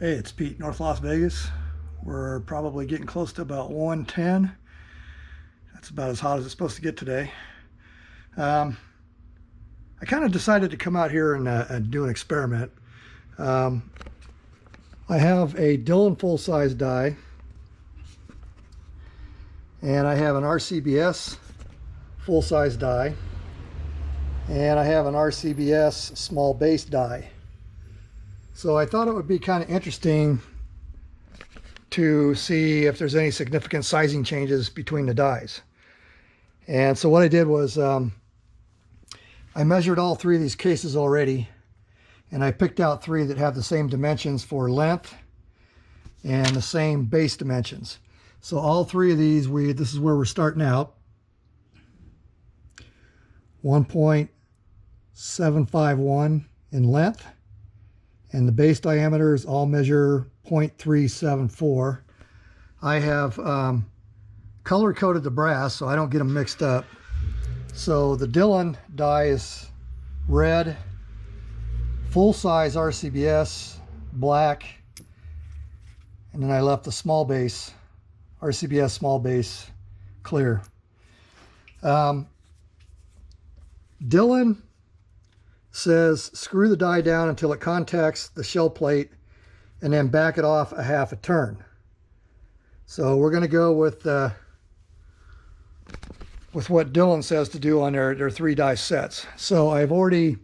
Hey, it's Pete, North Las Vegas. We're probably getting close to about 110. That's about as hot as it's supposed to get today. I kind of decided to come out here and do an experiment. I have a Dillon full-size die, and I have an RCBS full-size die, and I have an RCBS small base die. So I thought it would be kind of interesting to see if there's any significant sizing changes between the dies. And so what I did was I measured all three of these cases already, and I picked out three that have the same dimensions for length and the same base dimensions. So all three of these, this is where we're starting out. 1.751 in length. And the base diameters all measure 0.374. I have color coded the brass so I don't get them mixed up. So the Dillon die is red, full-size RCBS, black, and then I left the small base, RCBS small base, clear. Dillon says screw the die down until it contacts the shell plate and then back it off a half a turn. So we're going to go with what Dillon says to do on their three die sets. So I've already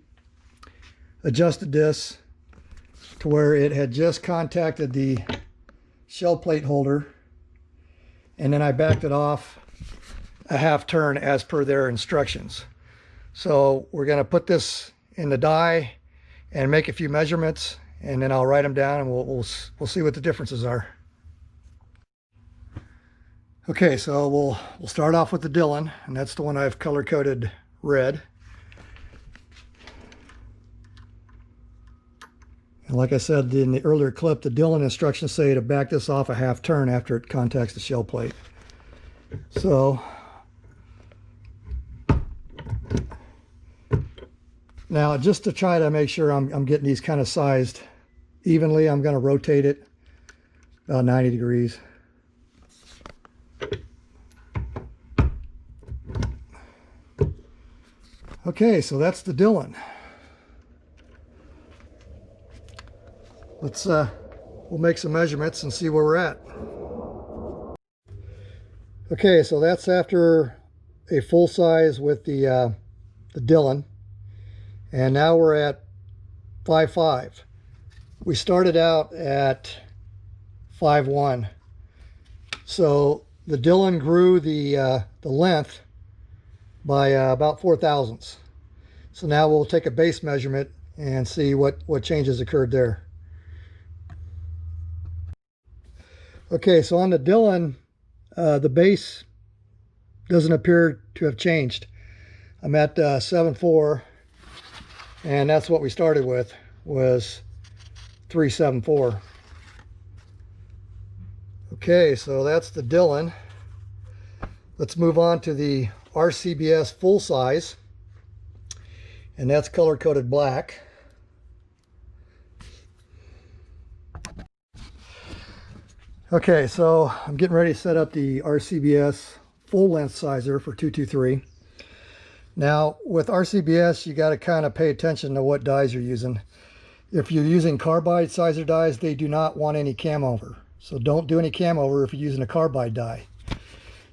adjusted this to where it had just contacted the shell plate holder, and then I backed it off a half turn as per their instructions. So we're going to put this in the die and make a few measurements, and then I'll write them down, and we'll see what the differences are. Okay, so we'll start off with the Dillon, and that's the one I've color coded red. And like I said in the earlier clip, the Dillon instructions say to back this off a half turn after it contacts the shell plate. So now, just to try to make sure I'm getting these kind of sized evenly, I'm going to rotate it about 90 degrees. Okay, so that's the Dillon. We'll make some measurements and see where we're at. Okay, so that's after a full size with the Dillon. And now we're at 5.5. We started out at 5.1. So the Dillon grew the length by about 4 thousandths. So now we'll take a base measurement and see what changes occurred there. Okay, so on the Dillon, the base doesn't appear to have changed. I'm at 7.4. And that's what we started with, was 3.74. Okay, so that's the Dillon. Let's move on to the RCBS full size, and that's color coded black. Okay, so I'm getting ready to set up the RCBS full length sizer for 223. Now, with RCBS, you got to kind of pay attention to what dies you're using. If you're using carbide sizer dies, they do not want any cam over. So don't do any cam over if you're using a carbide die.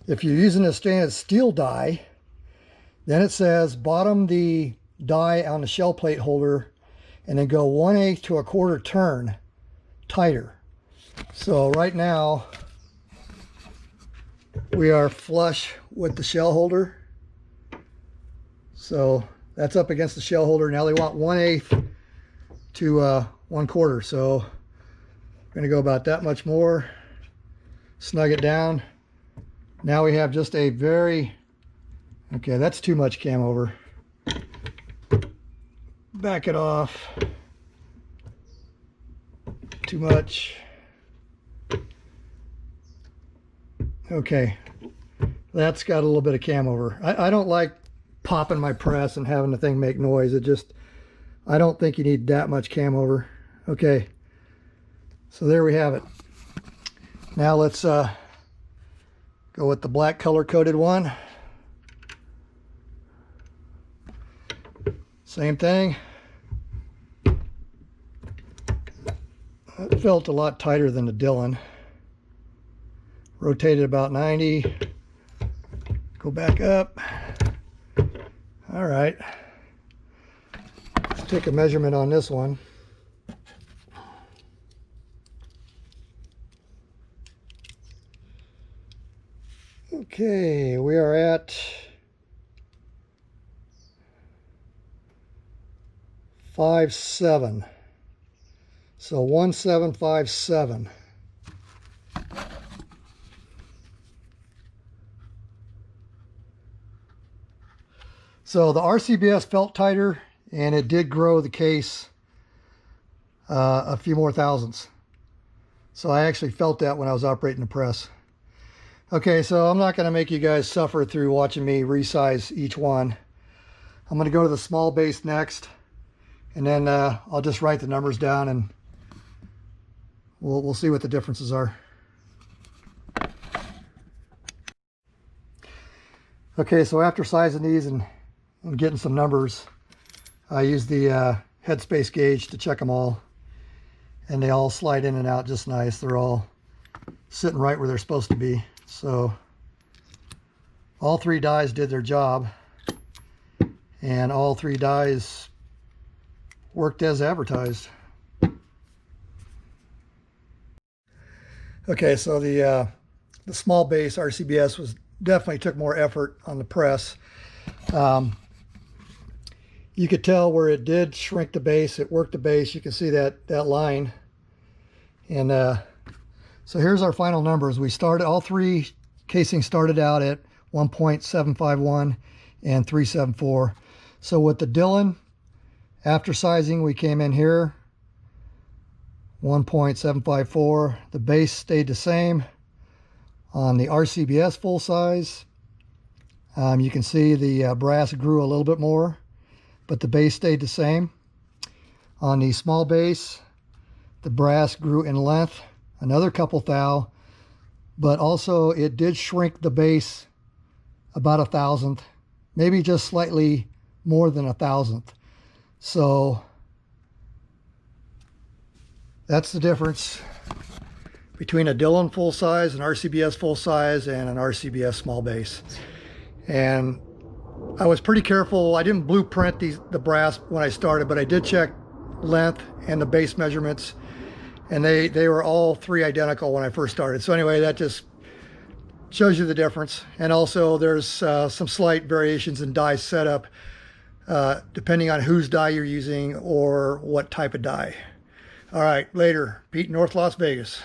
If you're using a stainless steel die, then it says bottom the die on the shell plate holder and then go 1/8 to 1/4 turn tighter. So right now, we are flush with the shell holder. So that's up against the shell holder. Now they want 1/8 to 1/4. So I'm going to go about that much more. Snug it down. Now we have just a very, okay, that's too much cam over. Back it off. Too much. Okay, that's got a little bit of cam over. I don't like popping my press and having the thing make noise. I don't think you need that much cam over. Okay, So there we have it. Now let's go with the black color coded one. Same thing. It felt a lot tighter than the Dillon. Rotated about 90. Go back up. All right. Let's take a measurement on this one. Okay, we are at 5.7. So 1757. So the RCBS felt tighter, and it did grow the case a few more thousandths. So I actually felt that when I was operating the press. Okay, so I'm not going to make you guys suffer through watching me resize each one. I'm going to go to the small base next, and then I'll just write the numbers down, and we'll see what the differences are. Okay, so after sizing these and getting some numbers, I use the headspace gauge to check them all, and they all slide in and out just nice. They're all sitting right where they're supposed to be. So all three dies did their job, and all three dies worked as advertised. Okay, so the small base RCBS was definitely took more effort on the press. You could tell where it did shrink the base. It worked the base. You can see that line. And so here's our final numbers. We started, all three casings started out at 1.751 and 374. So with the Dillon, after sizing, we came in here 1.754. The base stayed the same. On the RCBS full size, you can see the brass grew a little bit more, but the base stayed the same. On the small base, the brass grew in length another couple thou, but also it did shrink the base about 1,000th, maybe just slightly more than 1,000th. So that's the difference between a Dillon full size, an RCBS full size, and an RCBS small base. And I was pretty careful. I didn't blueprint the brass when I started, but I did check length and the base measurements, and they were all three identical when I first started. So anyway, that just shows you the difference. And also there's some slight variations in die setup depending on whose die you're using or what type of die. All right, later. Pete, North Las Vegas.